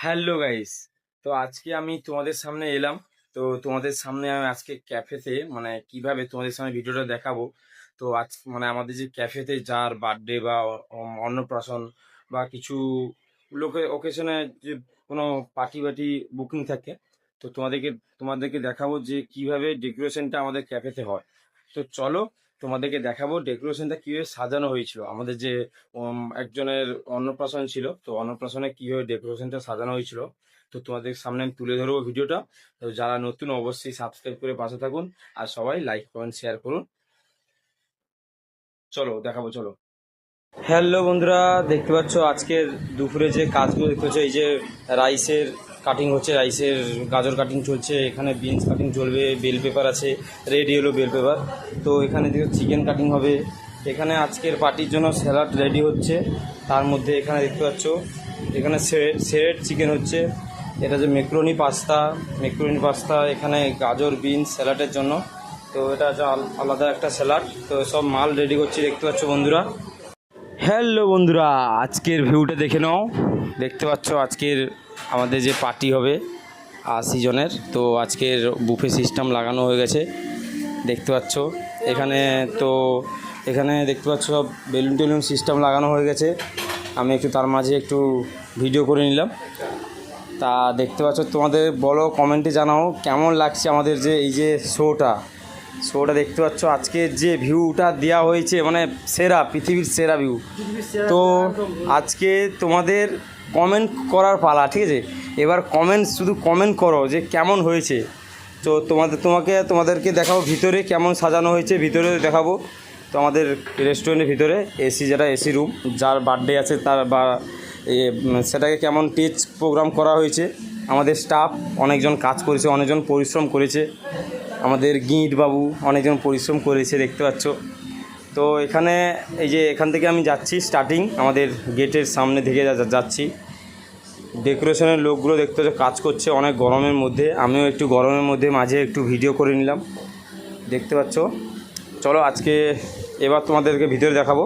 Hello guys. তো আজকে আমি তোমাদের সামনে এলাম। তো তোমাদের সামনে আমি আজকে ক্যাফেতে মানে কিভাবে তোমাদের সামনে ভিডিওটা দেখাবো। তো আজ মানে আমাদের যে ক্যাফেতে যার বার্থডে বা অন্নপ্রাশন বা কিছু ওকেশনে যে কোনো পার্টি বাটি বুকিং থাকে, তো তোমাদেরকে দেখাবো যে কিভাবে ডেকোরেশনটা আমাদের ক্যাফেতে হয়। তো চলো তোমাদেরকে দেখাবো ডেকোরেশনটা কিভাবে সাজানো হয়েছিল। আমাদের যে একজনের অন্নপ্রাশন ছিল, তো অন্নপ্রাশনে কিভাবে ডেকোরেশনটা সাজানো হয়েছিল তো তোমাদের সামনে আমি তুলে ধরবো ভিডিওটা। তো যারা নতুন অবশ্যই সাবস্ক্রাইব করে পাশে থাকুন, আর সবাই লাইক কমেন্ট শেয়ার করুন। চলো দেখাবো, চলো। হ্যালো বন্ধুরা, দেখতে পাচ্ছ আজকের দুপুরে যে কাজগুলো দেখতে পাচ্ছ, এই যে রাইসের কাটিং হচ্ছে, রাইসের গাজর কাটিং চলছে, এখানে বিনস কাটিং চলবে, বেল পেপার আছে, রেড ইয়েলো বেল পেপার। তো এখানে দেখো চিকেন কাটিং হবে। এখানে আজকের পার্টির জন্য স্যালাড রেডি হচ্ছে। তার মধ্যে এখানে দেখতে পাচ্ছ এখানে সেরেড চিকেন হচ্ছে। এটা যে মেক্রোনি পাস্তা, এখানে গাজর বিনস স্যালাডের জন্য। তো এটা হচ্ছে আলাদা একটা স্যালাড। তো সব মাল রেডি করছি দেখতে পাচ্ছ বন্ধুরা। হ্যালো বন্ধুরা, আজকের ভিউটা দেখে নাও। দেখতে পাচ্ছ আজকের আমাদের যে পার্টি হবে 80 জনের, তো আজকের বুফে সিস্টেম লাগানো হয়ে গেছে দেখতে পাচ্ছ। এখানে তো এখানে দেখতে পাচ্ছ সব বেলুন টেলুন সিস্টেম লাগানো হয়ে গেছে। আমি একটু তার মাঝে একটু ভিডিও করে নিলাম। তা দেখতে পাচ্ছ, তোমাদের বলো, কমেন্টে জানাও কেমন লাগছে আমাদের যে এই যে শোটা দেখতে পাচ্ছ। আজকে যে ভিউটা দেওয়া হয়েছে মানে সেরা, পৃথিবীর সেরা ভিউ। তো আজকে তোমাদের কমেন্ট করার পালা, ঠিক আছে? এবার শুধু কমেন্ট করো যে কেমন হয়েছে। তো তোমাদেরকে দেখাবো ভিতরে কেমন সাজানো হয়েছে, ভিতরে দেখাবো। তো আমাদের রেস্টুরেন্টের ভিতরে যেটা এসি রুম, যার বার্থডে আছে তার বা সেটাকে কেমন টেজ প্রোগ্রাম করা হয়েছে। আমাদের স্টাফ অনেকজন কাজ করেছে, অনেকজন পরিশ্রম করেছে। আমাদের গিঁট বাবু অনেকজন পরিশ্রম করেছে দেখতে পাচ্ছ। তো এখান থেকে আমি যাচ্ছি স্টার্টিং, আমাদের গেটের সামনে থেকে যাচ্ছি। ডেকোরেশনের লোকগুলো দেখতে পাচ্ছ কাজ করছে অনেক গরমের মধ্যে। আমিও একটু গরমের মধ্যে মাঝে একটু ভিডিও করে নিলাম দেখতে পাচ্ছ। চলো আজকে এবার তোমাদেরকে ভিতরে দেখাবো,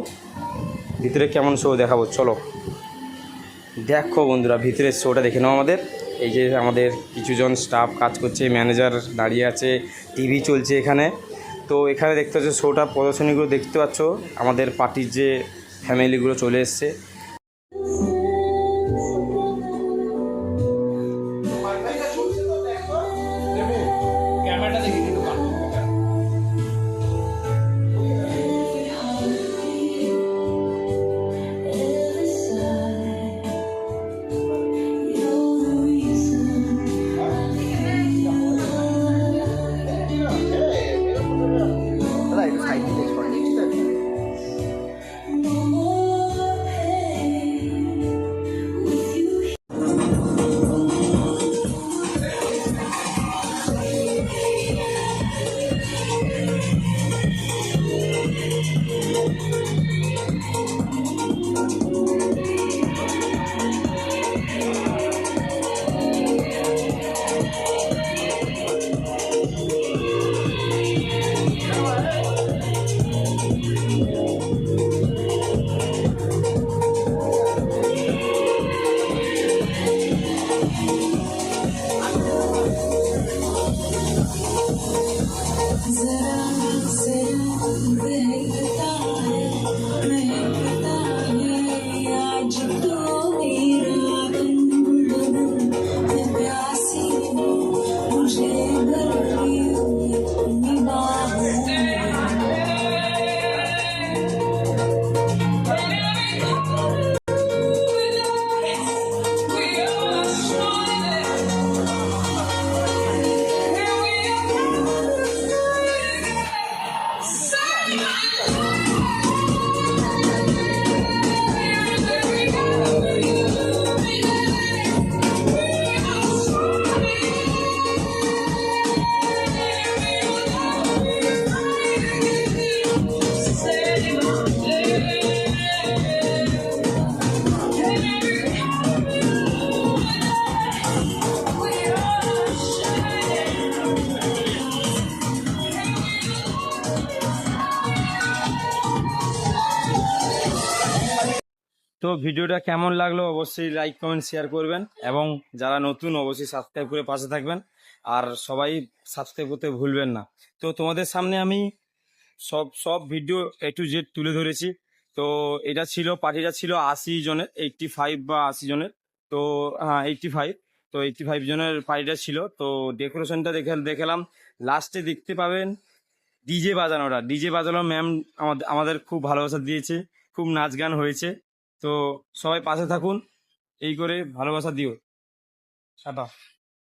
ভিতরে কেমন শো দেখাবো। চলো দেখো বন্ধুরা, ভিতরের শোটা দেখে নাও আমাদের। এই যে আমাদের কিছুজন স্টাফ কাজ করছে, ম্যানেজার দাঁড়িয়ে আছে, টিভি চলছে এখানে। তো এখানে দেখতে পাচ্ছ শোটা প্রদর্শনীগুলো দেখতে পাচ্ছ, আমাদের পার্টির যে ফ্যামিলিগুলো চলে এসছে। ভিডিওটা কেমন লাগলো অবশ্যই লাইক কমেন্ট শেয়ার করবেন, এবং যারা নতুন অবশ্যই সাবস্ক্রাইব করে পাশে থাকবেন, আর সবাই সাবস্ক্রাইব করতে ভুলবেন না। তো তোমাদের সামনে আমি সব সব ভিডিও A to Z তুলে ধরেছি। তো এটা ছিল, পার্টিটা ছিল 80 জনের, 85 বা 80 জনের। তো হ্যাঁ 85। তো 85 জনের পার্টিটা ছিল। তো ডেকোরেশনটা দেখালাম। লাস্টে দেখতে পাবেন ডিজে বাজানো ম্যাম আমাদের খুব ভালোবাসা দিয়েছে, খুব নাচ গান হয়েছে। তো সবাই পাশে থাকুন, এই করে ভালোবাসা দিও। টাটা।